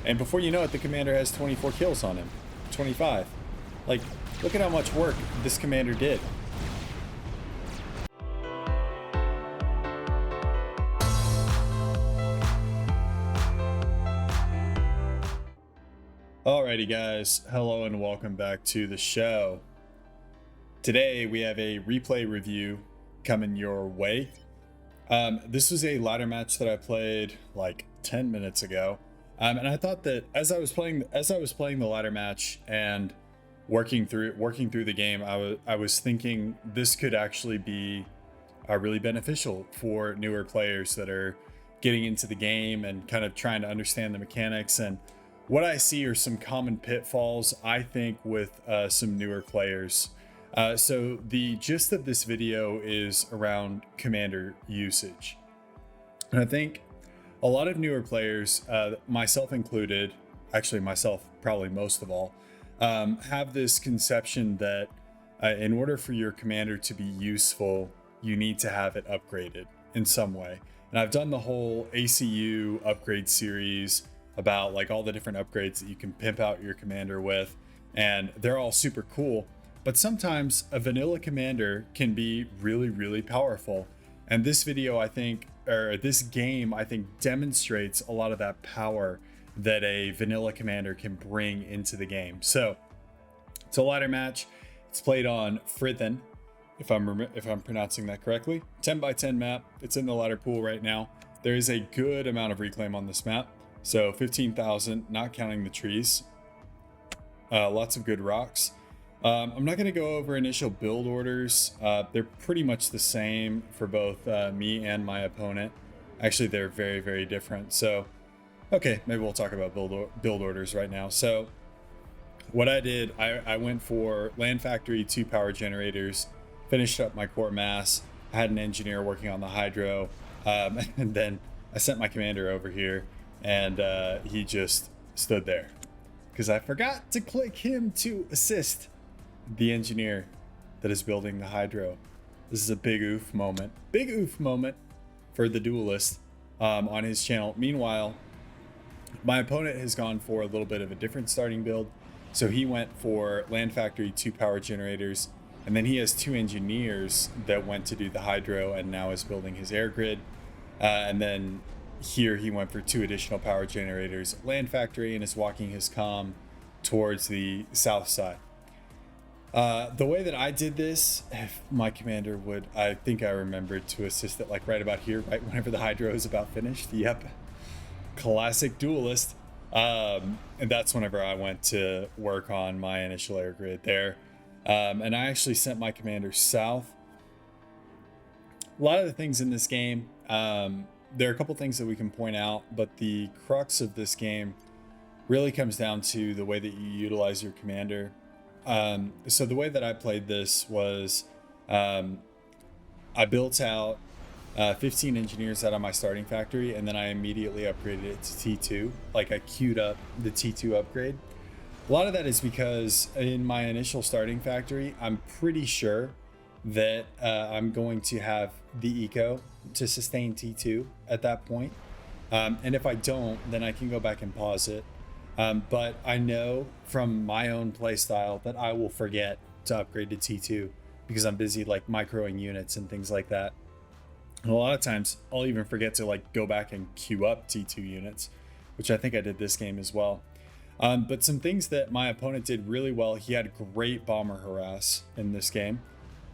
And before you know it, the commander has 24 kills on him. 25. Like, look at how much work this commander did. Alrighty guys, hello and welcome back to the show. Today we have a replay review coming your way. This was a ladder match that I played like 10 minutes ago. And I thought that as I was playing the ladder match and working through the game, I was thinking this could actually be really beneficial for newer players that are getting into the game and kind of trying to understand the mechanics. And what I see are some common pitfalls, I think, with some newer players. So the gist of this video is around commander usage. And I think a lot of newer players, myself included, actually myself probably most of all, have this conception that in order for your commander to be useful, you need to have it upgraded in some way. And I've done the whole ACU upgrade series about like all the different upgrades that you can pimp out your commander with, and they're all super cool. But sometimes a vanilla commander can be really, really powerful. And this video, I think, or this game, I think, demonstrates a lot of that power that a vanilla commander can bring into the game. So it's a ladder match. It's played on Frithen, if I'm pronouncing that correctly. 10 by 10 map. It's in the ladder pool right now. There is a good amount of reclaim on this map. So 15,000, not counting the trees. Lots of good rocks. I'm not going to go over initial build orders. They're pretty much the same for both me and my opponent. Actually, they're very, very different. So, okay, maybe we'll talk about build orders right now. So, what I did, I went for Land Factory, 2 power generators, finished up my core mass. I had an engineer working on the hydro, and then I sent my commander over here, and he just stood there because I forgot to click him to assist the engineer that is building the hydro. This is a big oof moment for the duelist on his channel. Meanwhile, my opponent has gone for a little bit of a different starting build. So he went for Land Factory, 2 power generators, and then he has 2 engineers that went to do the hydro and now is building his air grid. And then here he went for 2 additional power generators at Land Factory and is walking his comm towards the south side. The way that I did this, if my commander would, I think I remembered to assist it like right about here, right whenever the hydro is about finished. Yep. Classic duelist. And that's whenever I went to work on my initial air grid there. And I actually sent my commander south. A lot of the things in this game, there are a couple things that we can point out, but the crux of this game really comes down to the way that you utilize your commander. So the way that I played this was I built out 15 engineers out of my starting factory, and then I immediately upgraded it to T2. Like I queued up the T2 upgrade. A lot of that is because in my initial starting factory, I'm pretty sure that I'm going to have the eco to sustain T2 at that point. And if I don't, then I can go back and pause it. But I know from my own playstyle that I will forget to upgrade to T2 because I'm busy like microing units and things like that. And a lot of times I'll even forget to like go back and queue up T2 units, which I think I did this game as well. But some things that my opponent did really well, he had great bomber harass in this game.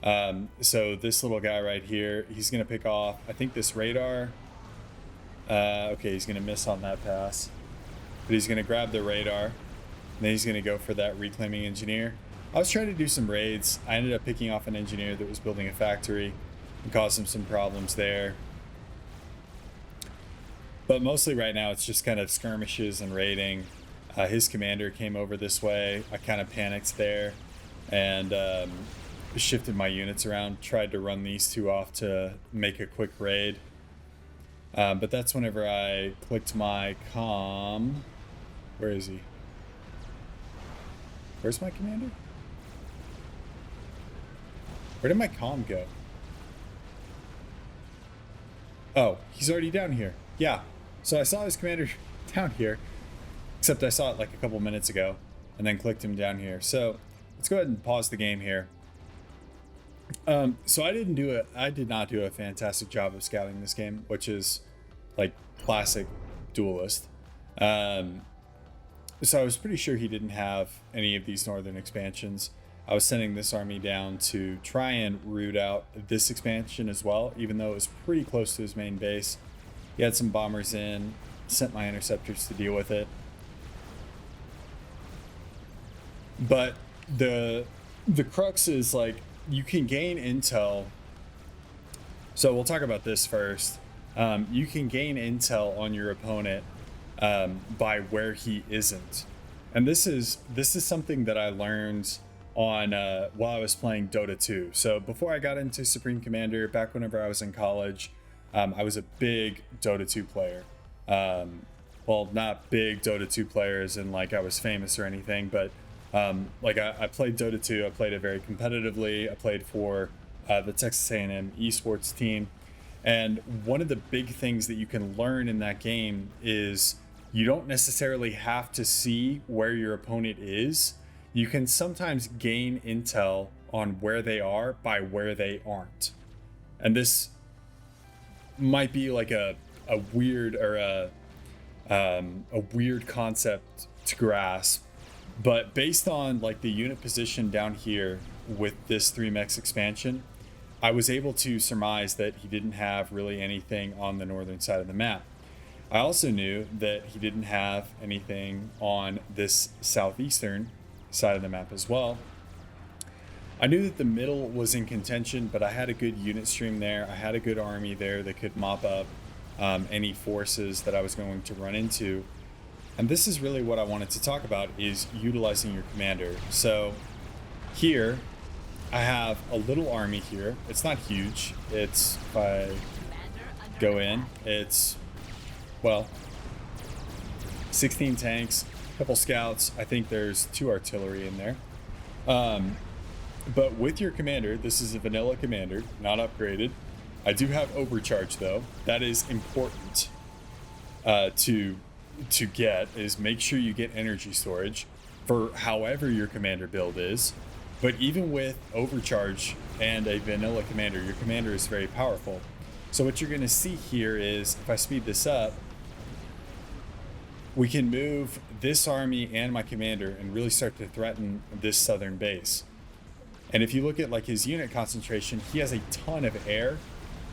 So this little guy right here, he's going to pick off, I think, this radar. Okay, he's going to miss on that pass. But he's going to grab the radar, and then he's going to go for that reclaiming engineer. I was trying to do some raids. I ended up picking off an engineer that was building a factory and caused him some problems there. But mostly right now, it's just kind of skirmishes and raiding. His commander came over this way. I kind of panicked there and shifted my units around, tried to run these 2 off to make a quick raid. But that's whenever I clicked my comm. Where is he? Where's my commander? Where did my comm go? Oh, he's already down here. Yeah. So I saw his commander down here. except I saw it like a couple minutes ago and then clicked him down here. So let's go ahead and pause the game here. So I did not do a fantastic job of scouting this game, which is like classic Duelist. So I was pretty sure he didn't have any of these northern expansions. I was sending this army down to try and root out this expansion as well, even though it was pretty close to his main base. He had some bombers in, sent my interceptors to deal with it. But the crux is, like, you can gain intel. So we'll talk about this first. You can gain intel on your opponent by where he isn't. And this is something that I learned on while I was playing Dota 2. So before I got into Supreme Commander, back whenever I was in college, I was a big Dota 2 player. Well, not big Dota 2 players and like I was famous or anything, but like I played Dota 2. I played it very competitively. I played for the Texas A&M esports team. And one of the big things that you can learn in that game is you don't necessarily have to see where your opponent is. You can sometimes gain intel on where they are by where they aren't. And this might be like a weird or a weird concept to grasp, but based on like the unit position down here with this 3-mex expansion, I was able to surmise that he didn't have really anything on the northern side of the map. I also knew that he didn't have anything on this southeastern side of the map as well. I knew that the middle was in contention, but I had a good unit stream there. I had a good army there that could mop up any forces that I was going to run into. And this is really what I wanted to talk about, is utilizing your commander. So here I have a little army here. It's not huge. It's, if I go in, it's, well, 16 tanks, a couple scouts. I think there's 2 artillery in there. But with your commander, this is a vanilla commander, not upgraded. I do have overcharge though. That is important to get, is make sure you get energy storage for however your commander build is. But even with overcharge and a vanilla commander, your commander is very powerful. So what you're going to see here is, if I speed this up, we can move this army and my commander and really start to threaten this southern base. And if you look at like his unit concentration, he has a ton of air,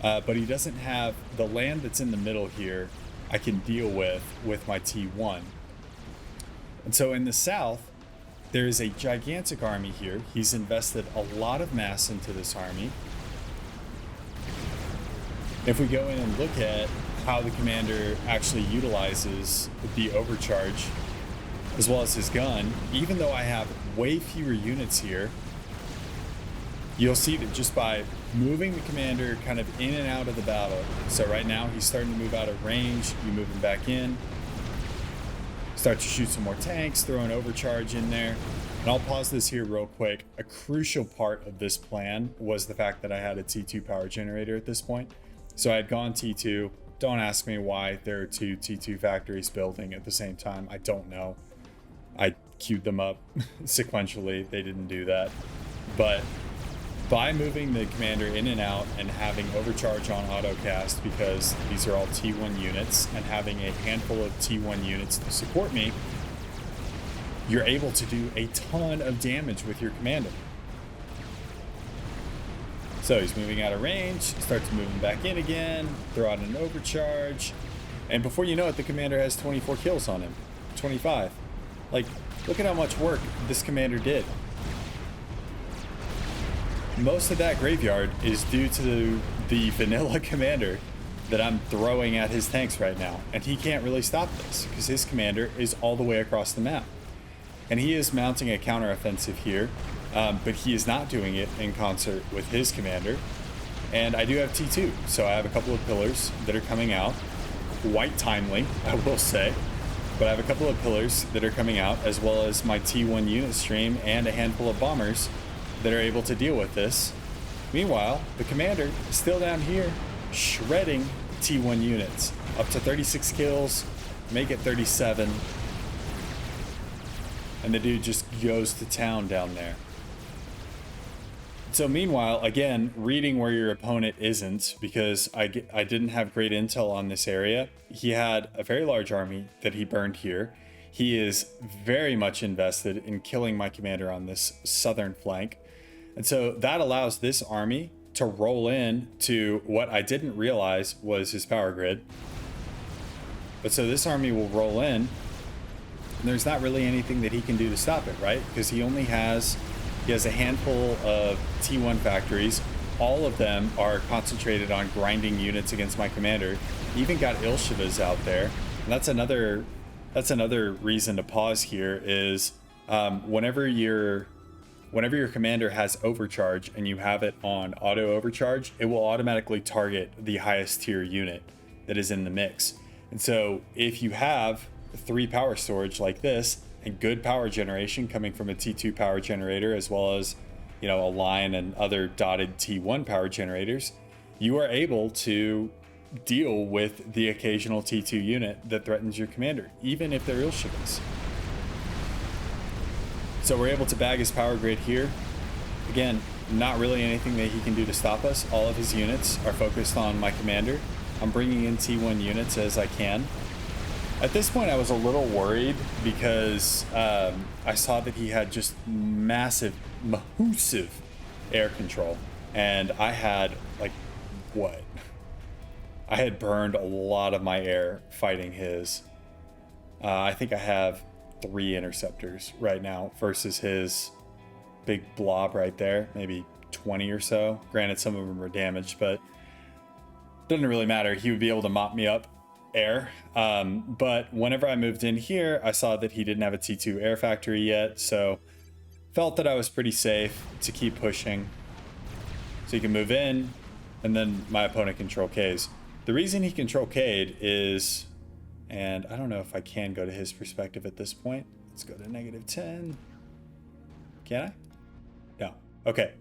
but he doesn't have the land that's in the middle here. I can deal with my T1. And so in the south, there is a gigantic army here. He's invested a lot of mass into this army. If we go in and look at how the commander actually utilizes the overcharge as well as his gun, even though I have way fewer units here, you'll see that just by moving the commander kind of in and out of the battle. So right now he's starting to move out of range. You move him back in, start to shoot some more tanks, throw an overcharge in there. And I'll pause this here real quick. A crucial part of this plan was the fact that I had a T2 power generator at this point. So I had gone T2. Don't ask me why there are 2 T2 factories building at the same time. I don't know. I queued them up sequentially. They didn't do that. But by moving the commander in and out and having overcharge on autocast, because these are all T1 units, and having a handful of T1 units to support me, you're able to do a ton of damage with your commander. So he's moving out of range, starts moving back in again, throw out an overcharge, and before you know it, the commander has 24 kills on him, 25. Like, look at how much work this commander did. Most of that graveyard is due to the vanilla commander that I'm throwing at his tanks right now. And he can't really stop this because his commander is all the way across the map. And he is mounting a counteroffensive here, but he is not doing it in concert with his commander. And I do have T2, so I have a couple of pillars that are coming out. Quite timely, I will say. But I have a couple of pillars that are coming out, as well as my T1 unit stream and a handful of bombers that are able to deal with this. Meanwhile, the commander is still down here shredding T1 units. Up to 36 kills, make it 37. and the dude just goes to town down there. So meanwhile, again, reading where your opponent isn't, because I didn't have great intel on this area. He had a very large army that he burned here. He is very much invested in killing my commander on this southern flank. And so that allows this army to roll in to what I didn't realize was his power grid. But so this army will roll in, and there's not really anything that he can do to stop it, right? Because he has a handful of T1 factories. All of them are concentrated on grinding units against my commander. He even got Ilshivas out there. And that's another reason to pause here is whenever your commander has overcharge and you have it on auto overcharge, it will automatically target the highest tier unit that is in the mix. And so if you have 3 power storage like this and good power generation coming from a T2 power generator, as well as, a line and other dotted T1 power generators, you are able to deal with the occasional T2 unit that threatens your commander, even if they're Ilshivas. So we're able to bag his power grid here. Again, not really anything that he can do to stop us. All of his units are focused on my commander. I'm bringing in T1 units as I can. At this point, I was a little worried because I saw that he had just massive air control. And I had, I had burned a lot of my air fighting his. I think I have 3 interceptors right now versus his big blob right there, maybe 20 or so. Granted, some of them were damaged, but doesn't really matter. He would be able to mop me up air. But whenever I moved in here, I saw that he didn't have a T2 air factory yet, so felt that I was pretty safe to keep pushing. So he can move in, and then my opponent control Ks. The reason he control K'd is, and I don't know if I can go to his perspective at this point. Let's go to -10. Can I? No. Okay.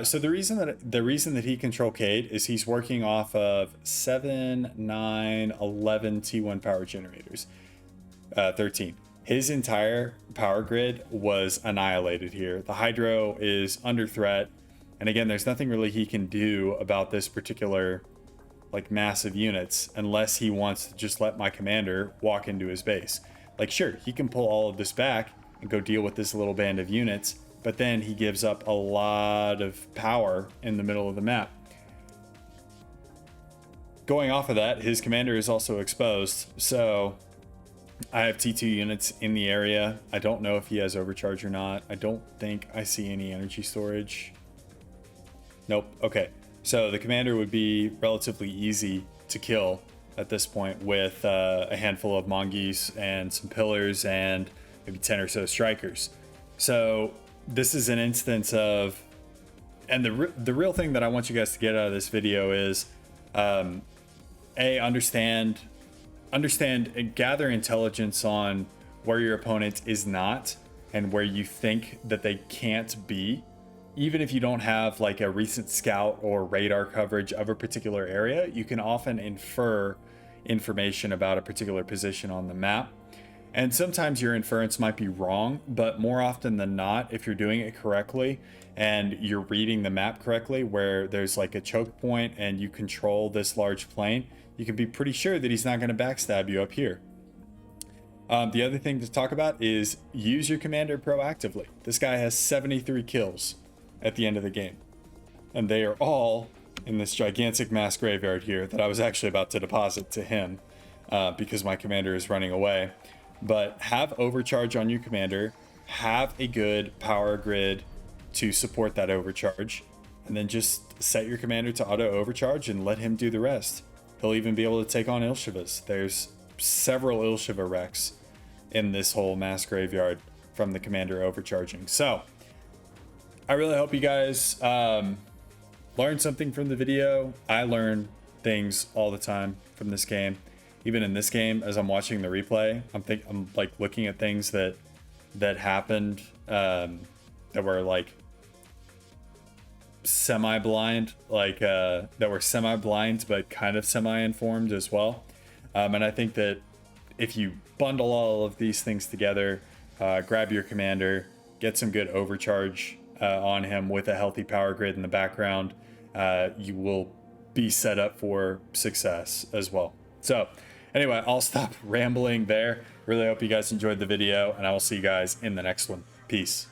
So the reason that he control K'd is he's working off of 7, 9, 11 T1 power generators. 13. His entire power grid was annihilated here. The hydro is under threat. And again, there's nothing really he can do about this particular massive units unless he wants to just let my commander walk into his base. Sure, he can pull all of this back and go deal with this little band of units, but then he gives up a lot of power in the middle of the map. Going off of that, his commander is also exposed, so I have T2 units in the area. I don't know if he has overcharge or not. I don't think I see any energy storage. Nope. Okay. So the commander would be relatively easy to kill at this point with a handful of mongoose and some pillars and maybe 10 or so strikers. So this is an instance of, and the real thing that I want you guys to get out of this video is, understand and gather intelligence on where your opponent is not and where you think that they can't be. Even if you don't have a recent scout or radar coverage of a particular area, you can often infer information about a particular position on the map. And sometimes your inference might be wrong, but more often than not, if you're doing it correctly and you're reading the map correctly, where there's a choke point and you control this large plane, you can be pretty sure that he's not going to backstab you up here. The other thing to talk about is use your commander proactively. This guy has 73 kills at the end of the game, and they are all in this gigantic mass graveyard here that I was actually about to deposit to him because my commander is running away. But have overcharge on your commander, have a good power grid to support that overcharge, and then just set your commander to auto overcharge and let him do the rest. He'll even be able to take on Ilshivas. There's several Ilshiva wrecks in this whole mass graveyard from the commander overcharging. So I really hope you guys learned something from the video. I learn things all the time from this game. Even in this game, as I'm watching the replay, I'm looking at things that happened that were semi-blind, that were semi-blind but kind of semi-informed as well. And I think that if you bundle all of these things together, grab your commander, get some good overcharge on him with a healthy power grid in the background. You will be set up for success as well. So anyway, I'll stop rambling there. Really hope you guys enjoyed the video, and I will see you guys in the next one. Peace.